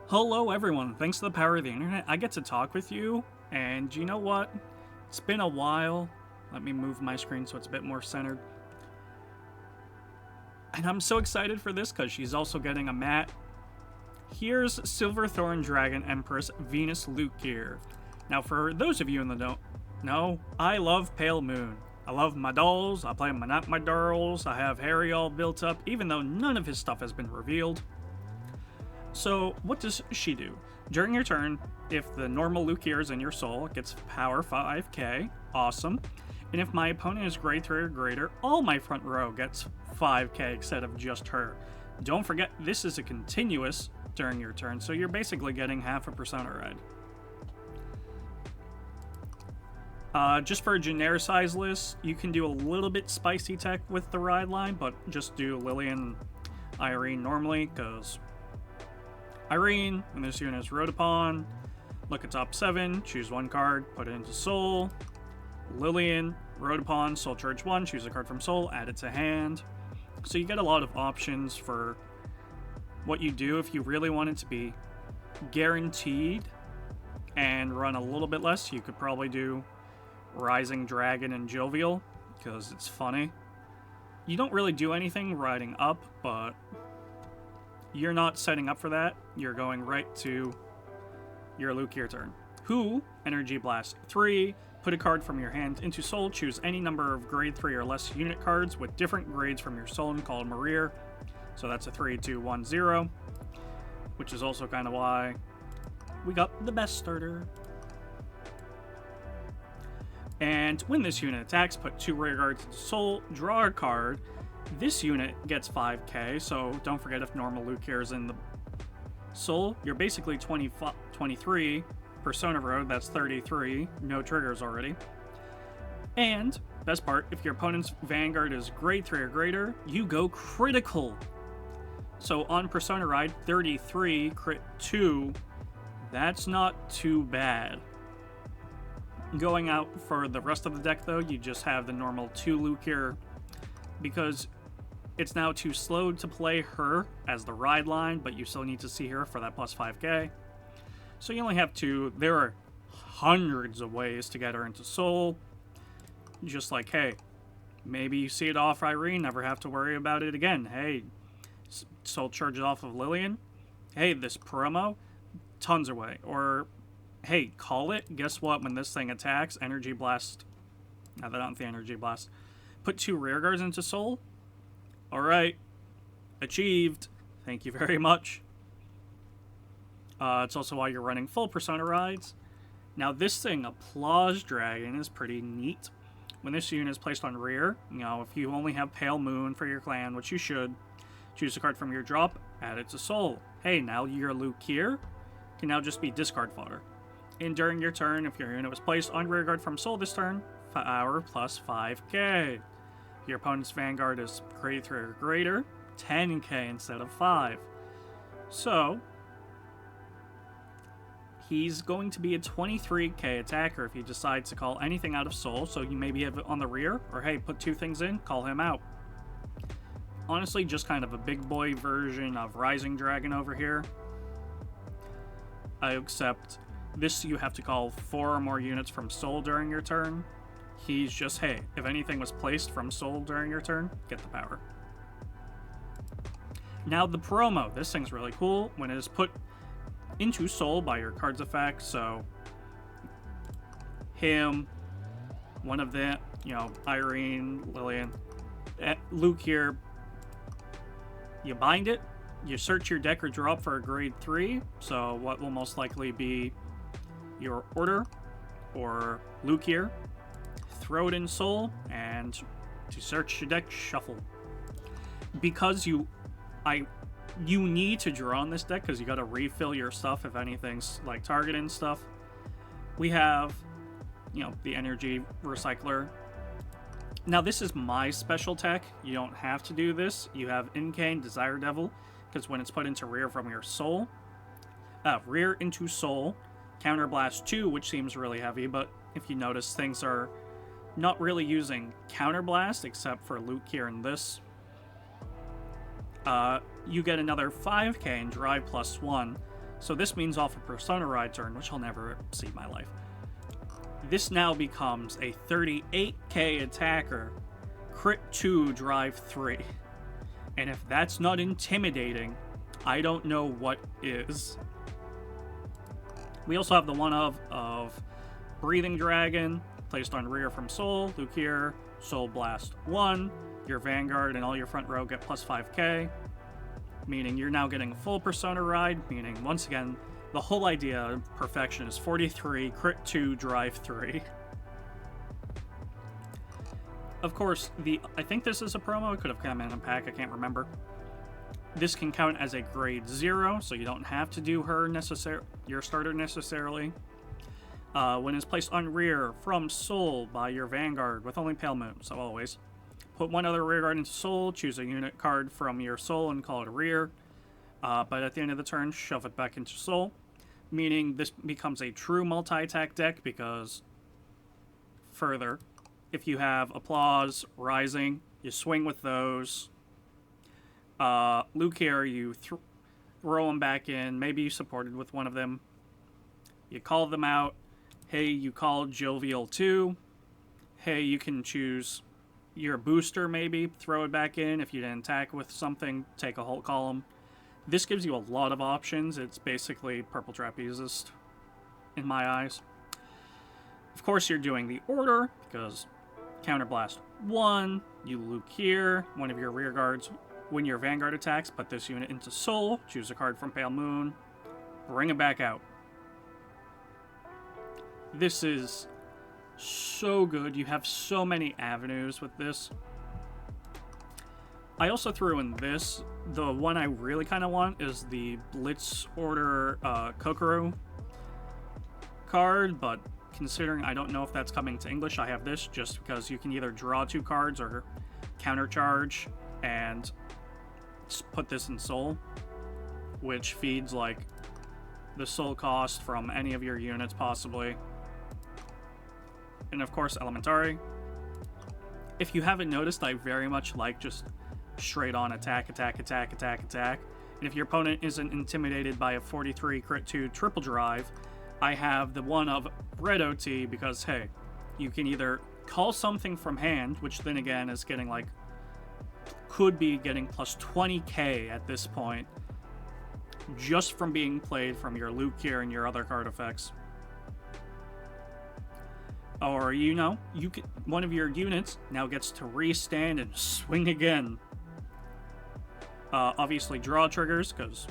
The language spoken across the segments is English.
Hello everyone, thanks to the power of the internet, I get to talk with you, and you know what? It's been a while. Let me move my screen so it's a bit more centered. And I'm so excited for this because she's also getting a mat. Here's Silver Thorn Dragon Empress Venus Luquier. Now for those of you in the don't know, I love Pale Moon. I love my dolls, I play my dolls, I have Harry all built up, even though none of his stuff has been revealed. So, what does she do? During your turn, if the normal Luquier is in your soul, it gets power 5k, awesome. And if my opponent is grade 3 or greater, all my front row gets 5k instead of just her. Don't forget, this is a continuous during your turn, so you're basically getting half a persona ride. Just for a genericized list, you can do a little bit spicy tech with the ride line, but just do Lillian, Irene normally, because Irene, when this unit is rode upon, look at top 7, choose one card, put it into soul. Lillian, rode upon, soul charge 1, choose a card from soul, add it to hand. So you get a lot of options for what you do if you really want it to be guaranteed and run a little bit less. You could probably do Rising Dragon and Jovial, because it's funny. You don't really do anything riding up, but you're not setting up for that. You're going right to your Luquier turn. Who, Energy Blast 3, put a card from your hand into soul, choose any number of grade 3 or less unit cards with different grades from your soul and call them a rear. So that's a 3, 2, 1, 0, which is also kind of why we got the best starter. And when this unit attacks, put 2 rear guards into soul, draw a card. This unit gets 5k, so don't forget if normal Luquier is in the soul, you're basically 23 persona road, that's 33, no triggers already. And, best part, if your opponent's Vanguard is grade 3 or greater, you go critical. So on persona ride, 33, crit 2, that's not too bad. Going out for the rest of the deck though, you just have the normal 2 Luquier, because it's now too slow to play her as the ride line, but you still need to see her for that plus 5k. So you only have 2. There are hundreds of ways to get her into soul. Just like, hey, maybe you see it off Irene, never have to worry about it again. Hey, soul charges off of Lillian. Hey, this promo, tons of way. Or, hey, call it. Guess what? When this thing attacks, Energy Blast. Now that not the Energy Blast. Put 2 rear guards into soul. Alright. Achieved. Thank you very much. It's also why you're running full persona rides. Now this thing, Applause Dragon, is pretty neat. When this unit is placed on rear, if you only have Pale Moon for your clan, which you should, choose a card from your drop, add it to soul. Hey, now your Luquier can now just be discard fodder. And during your turn, if your unit was placed on rear guard from soul this turn, power plus 5k. Your opponent's Vanguard is grade 3 or greater, 10k instead of 5. So, he's going to be a 23k attacker if he decides to call anything out of soul, so you maybe have it on the rear, or hey, put 2 things in, call him out. Honestly, just kind of a big boy version of Rising Dragon over here. Except, this you have to call 4 or more units from soul during your turn. He's just, hey, if anything was placed from soul during your turn, get the power. Now the promo. This thing's really cool when it is put into soul by your card's effect. So, him, one of them, Irene, Lillian, Luquier, you bind it, you search your deck or drop for a grade 3. So what will most likely be your Order or Luquier. Throw it in soul, and to search your deck, shuffle. Because you need to draw on this deck because you got to refill your stuff if anything's like targeting stuff. We have, the energy recycler. Now this is my special tech. You don't have to do this. You have Incane, Desire Devil, because when it's put into rear from your soul, rear into soul, Counterblast 2, which seems really heavy, but if you notice, things are not really using Counterblast except for Luquier and this. You get another 5k and drive +1. So this means off a Persona Ride turn, which I'll never see in my life, this now becomes a 38k attacker, crit 2, drive 3. And if that's not intimidating, I don't know what is. We also have the one of Breathing Dragon, placed on rear from Soul, Luquier, Soul Blast 1. Your Vanguard and all your front row get plus 5k, meaning you're now getting a full Persona Ride, meaning, once again, the whole idea of perfection is 43, crit 2, drive 3. Of course, I think this is a promo. It could have come in a pack, I can't remember. This can count as a grade 0, so you don't have to do your starter necessarily. When it's placed on rear from Soul by your Vanguard with only Pale Moon, so always. Put one other rear guard into Soul, choose a unit card from your Soul and call it a rear. But at the end of the turn, shove it back into Soul. Meaning this becomes a true multi-attack deck because, further, if you have Applause, Rising, you swing with those. Luquier, you throw them back in. Maybe you supported with one of them. You call them out. Hey, you call Jovial 2. Hey, you can choose your booster, maybe. Throw it back in. If you didn't attack with something, take a Hulk column. This gives you a lot of options. It's basically Purple Trapezist, in my eyes. Of course, you're doing the order, because Counterblast 1, you Luquier, one of your rear guards. When your Vanguard attacks, put this unit into Soul, choose a card from Pale Moon, bring it back out. This is so good. You have so many avenues with this. I also threw in this. The one I really kind of want is the Blitz Order Kokoro card, but considering I don't know if that's coming to English, I have this just because you can either draw 2 cards or countercharge and put this in Soul, which feeds like the Soul cost from any of your units possibly. And of course Elementary. If you haven't noticed, I very much like just straight on attack. And if your opponent isn't intimidated by a 43 crit 2 triple drive, I have the one of Red OT because, hey, you can either call something from hand, which then again is getting like, could be getting plus 20k at this point, just from being played from your Luquier and your other card effects. Or, you know, one of your units now gets to restand and swing again. Obviously draw triggers, because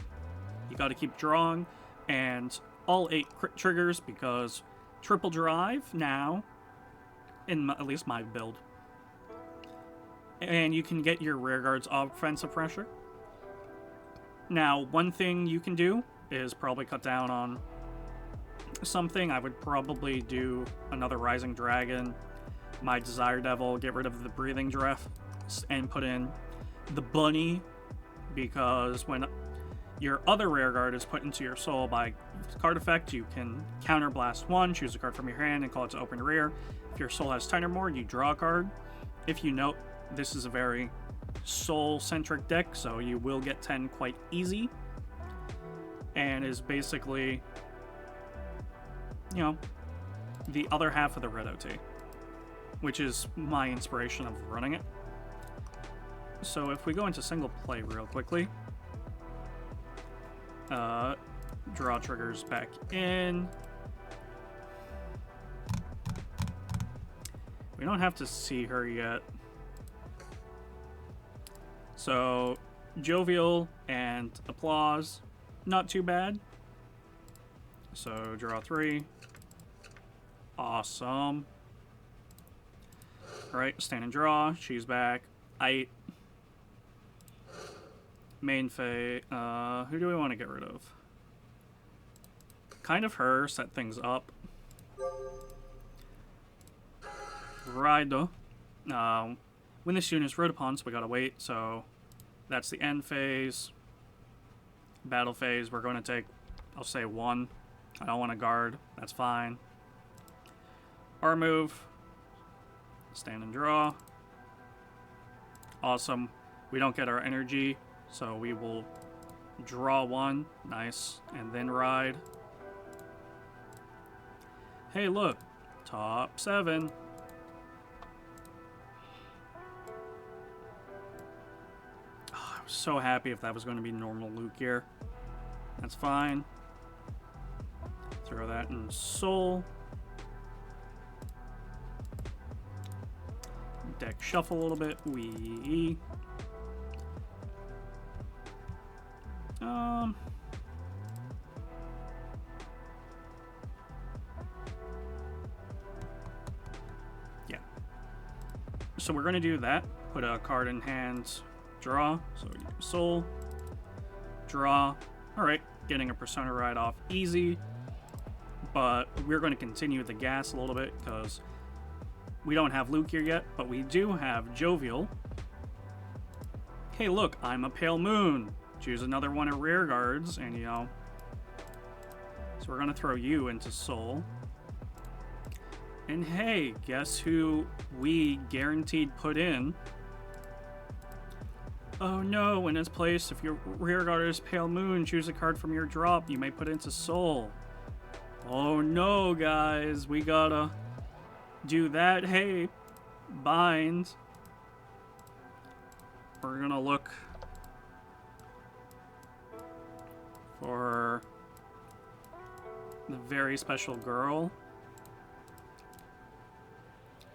you got to keep drawing, and all 8 crit triggers, because triple drive now, in at least my build. And you can get your rear guards offensive pressure. Now, one thing you can do is probably cut down on something. I would probably do another Rising Dragon, my Desire Devil, get rid of the Breathing Draft, and put in the Bunny, because when your other rear guard is put into your Soul by card effect, you can Counterblast 1, choose a card from your hand, and call it to open rear. If your Soul has 10 or more, you draw a card. If you note, this is a very Soul-centric deck, so you will get 10 quite easy, and is basically, you know, the other half of the Red OT, which is my inspiration of running it. So if we go into single play real quickly, draw triggers back in. We don't have to see her yet. So Jovial and Applause, not too bad. So draw 3. Awesome. Alright, stand and draw. She's back. Main Fae. Who do we want to get rid of? Kind of her. Set things up. Raido. When this unit is rode upon, so we gotta wait. So that's the end phase. Battle phase. We're going to take, I'll say 1. I don't want to guard. That's fine. Our move. Stand and draw. Awesome. We don't get our energy, so we will Draw one. Nice. And then ride. Hey, look. Top 7. Oh, I was so happy if that was going to be normal Luquier. That's fine. Throw that in Soul. Deck shuffle a little bit. Wee. Yeah. So we're gonna do that. Put a card in hand. Draw. So Soul. Draw. All right. Getting a Persona ride off easy. But we're going to continue the gas a little bit because we don't have Luquier yet, but we do have Jovial. Hey, look, I'm a Pale Moon. Choose another one of rear guards, and you know. So we're going to throw you into Soul. And hey, guess who we guaranteed put in? Oh no, in its place, if your rear guard is Pale Moon, choose a card from your drop you may put into Soul. Oh no, guys, we gotta do that. Hey, bind. We're gonna look for the very special girl.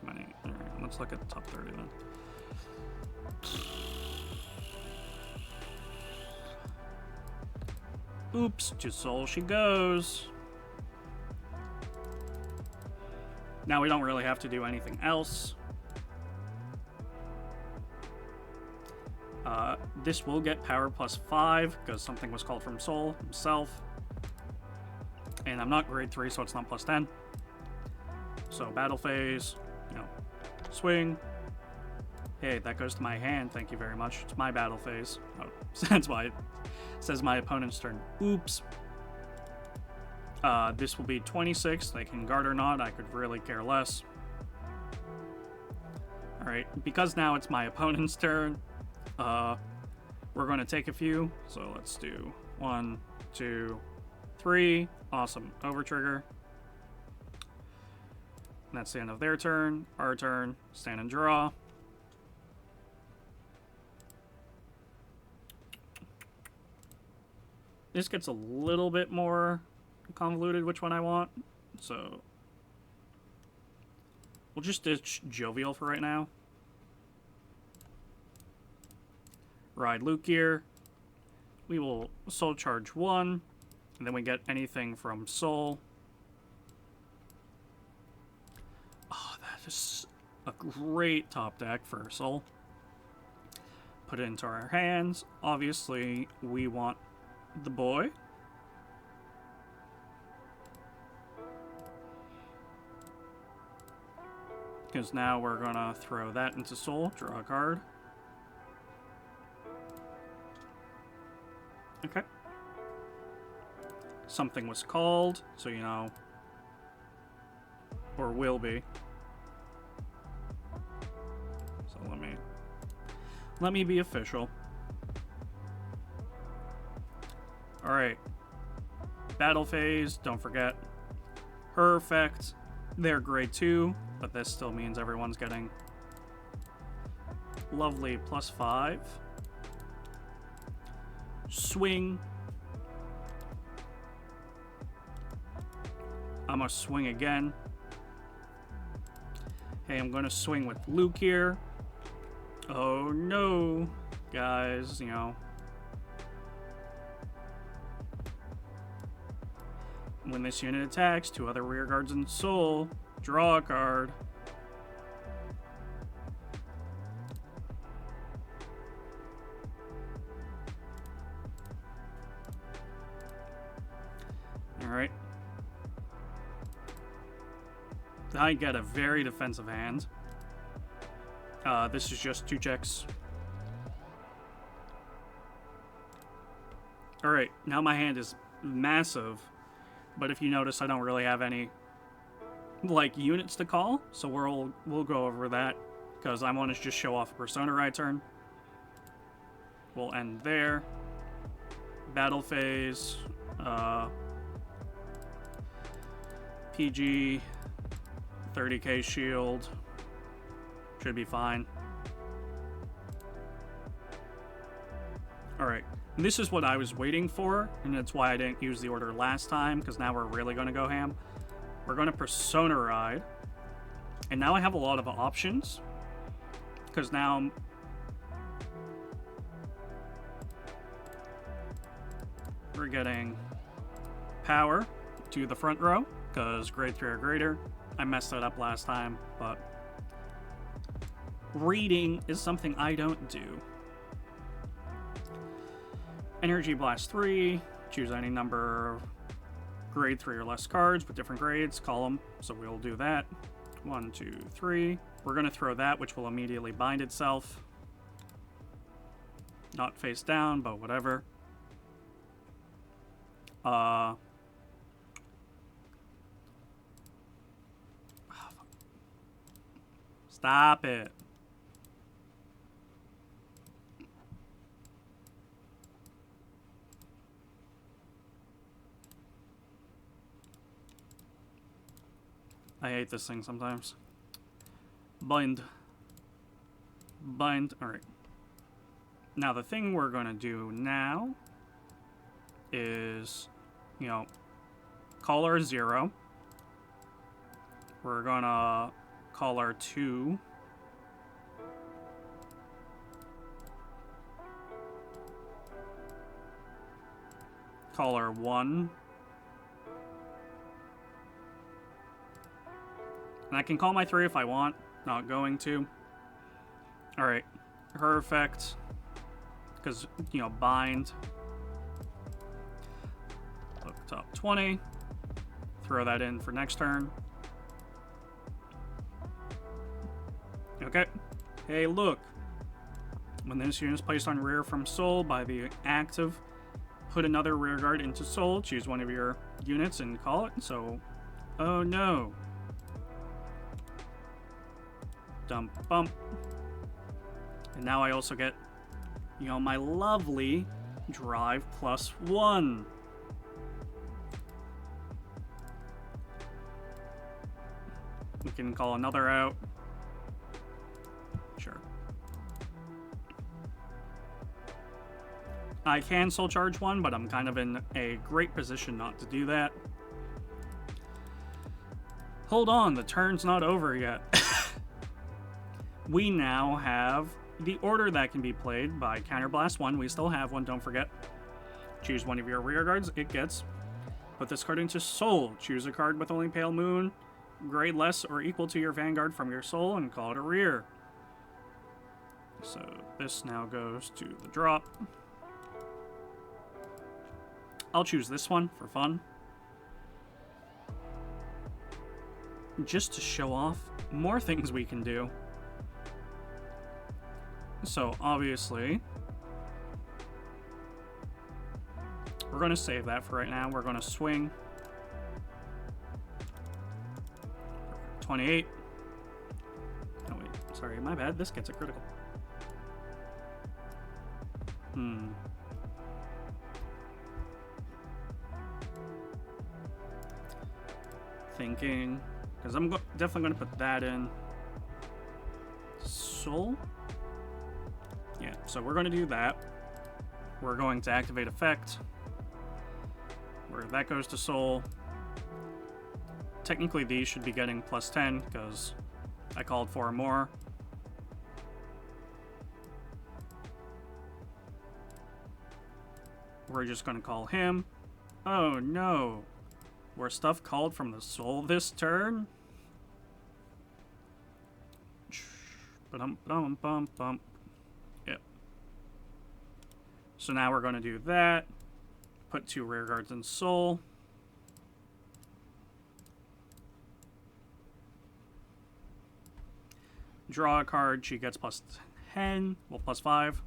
Alright, let's look at the top 30 then. Oops, to Soul she goes. Now we don't really have to do anything else. This will get power +5 because something was called from Soul himself. And I'm not grade 3, so it's not +10. So battle phase, you know, swing. Hey, that goes to my hand. Thank you very much. It's my battle phase. Oh, that's why it says my opponent's turn. Oops. This will be 26. They can guard or not. I could really care less. Alright, because now it's my opponent's turn, we're going to take a few. So let's do 1, 2, 3. Awesome. Over trigger. And that's the end of their turn. Our turn. Stand and draw. This gets a little bit more convoluted which one I want, so we'll just ditch Jovial for right now. Ride Luquier. We will Soul Charge 1, and then we get anything from Soul. Oh, that is a great top deck for Soul. Put it into our hands. Obviously, we want the boy. Because now we're gonna throw that into Soul, draw a card. Okay. Something was called, so you know, or will be. So let me be official. All right. Battle phase, don't forget. Her effect, they're grade 2, but this still means everyone's getting lovely +5. Swing. I'm gonna swing again. Hey, I'm gonna swing with Luquier. Oh no, guys, you know. When this unit attacks, 2 other rear guards in Soul, draw a card. Alright. I get a very defensive hand. This is just 2 checks. Alright, now my hand is massive. But if you notice, I don't really have any, like, units to call. So we'll go over that, because I want to just show off a Persona ride turn. We'll end there. battle phase, PG, 30k shield, should be fine. Alright, this is what I was waiting for, and that's why I didn't use the order last time, because now we're really going to go ham. We're going to Persona Ride, and now I have a lot of options, because now we're getting power to the front row, because grade 3 or greater. I messed that up last time, but reading is something I don't do. Energy Blast 3, choose any number of grade 3 or less cards with different grades, call them, so we'll do that. 1, 2, 3. We're going to throw that, which will immediately bind itself. Not face down, but whatever. Stop it. I hate this thing sometimes. Bind. Bind. Alright. Now, the thing we're going to do now is, you know, call our 0. We're going to call our 2. Call our 1. And I can call my 3 if I want. Not going to. Alright. Her effect. Because, you know, bind. Look, top 20. Throw that in for next turn. Okay. Hey, look. When this unit is placed on rear from soul by the active, put another rear guard into soul. Choose one of your units and call it. So, oh no. Dump bump. And now I also get, you know, my lovely drive +1. We can call another out. Sure. I can soul charge one, but I'm kind of in a great position not to do that. Hold on, the turn's not over yet. We now have the order that can be played by Counterblast 1. We still have one, don't forget. Choose one of your rear guards, it gets. Put this card into soul. Choose a card with only Pale Moon, grade less or equal to your Vanguard from your soul, and call it a rear. So this now goes to the drop. I'll choose this one for fun. Just to show off more things we can do. So, obviously, we're going to save that for right now. We're going to swing. 28. Oh, wait. Sorry, my bad. This gets a critical. Thinking. Because I'm definitely going to put that in. Soul? Yeah, so we're going to do that. We're going to activate effect. Where that goes to soul. Technically these should be getting +10 because I called for more. We're just going to call him. Oh no. Were stuff called from the soul this turn? Ba-dum-bum-bum-bum. Yep. So now we're going to do that. Put 2 rear guards in soul. Draw a card. She gets +10. Well, +5.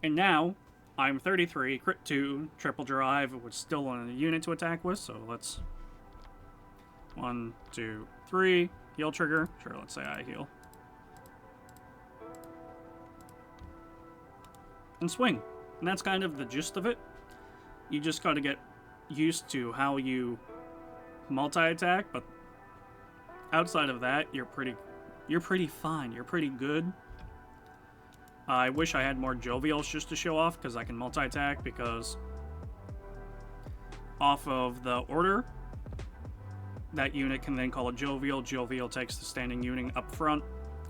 And now, I'm 33, crit 2, triple drive, with still on a unit to attack with, so let's... 1, 2, 3. Heal trigger. Sure, let's say I heal. and swing. And that's kind of the gist of it. You just gotta get used to how you multi-attack, but outside of that, you're pretty fine. You're pretty good. I wish I had more Jovials just to show off, because I can multi-attack, because off of the order, that unit can then call a Jovial. Jovial takes the standing unit up front,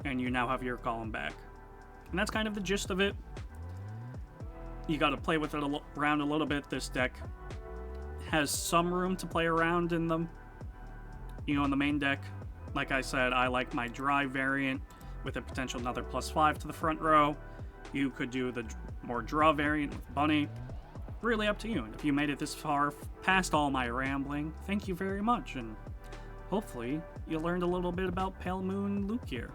and you now have your column back. And that's kind of the gist of it. You gotta play with it around a little bit. This deck has some room to play around in the, in the main deck. Like I said, I like my drive variant with a potential another +5 to the front row. You could do the more draw variant with Bunny. Really up to you. And if you made it this far past all my rambling, thank you very much. And hopefully you learned a little bit about Pale Moon Luquier.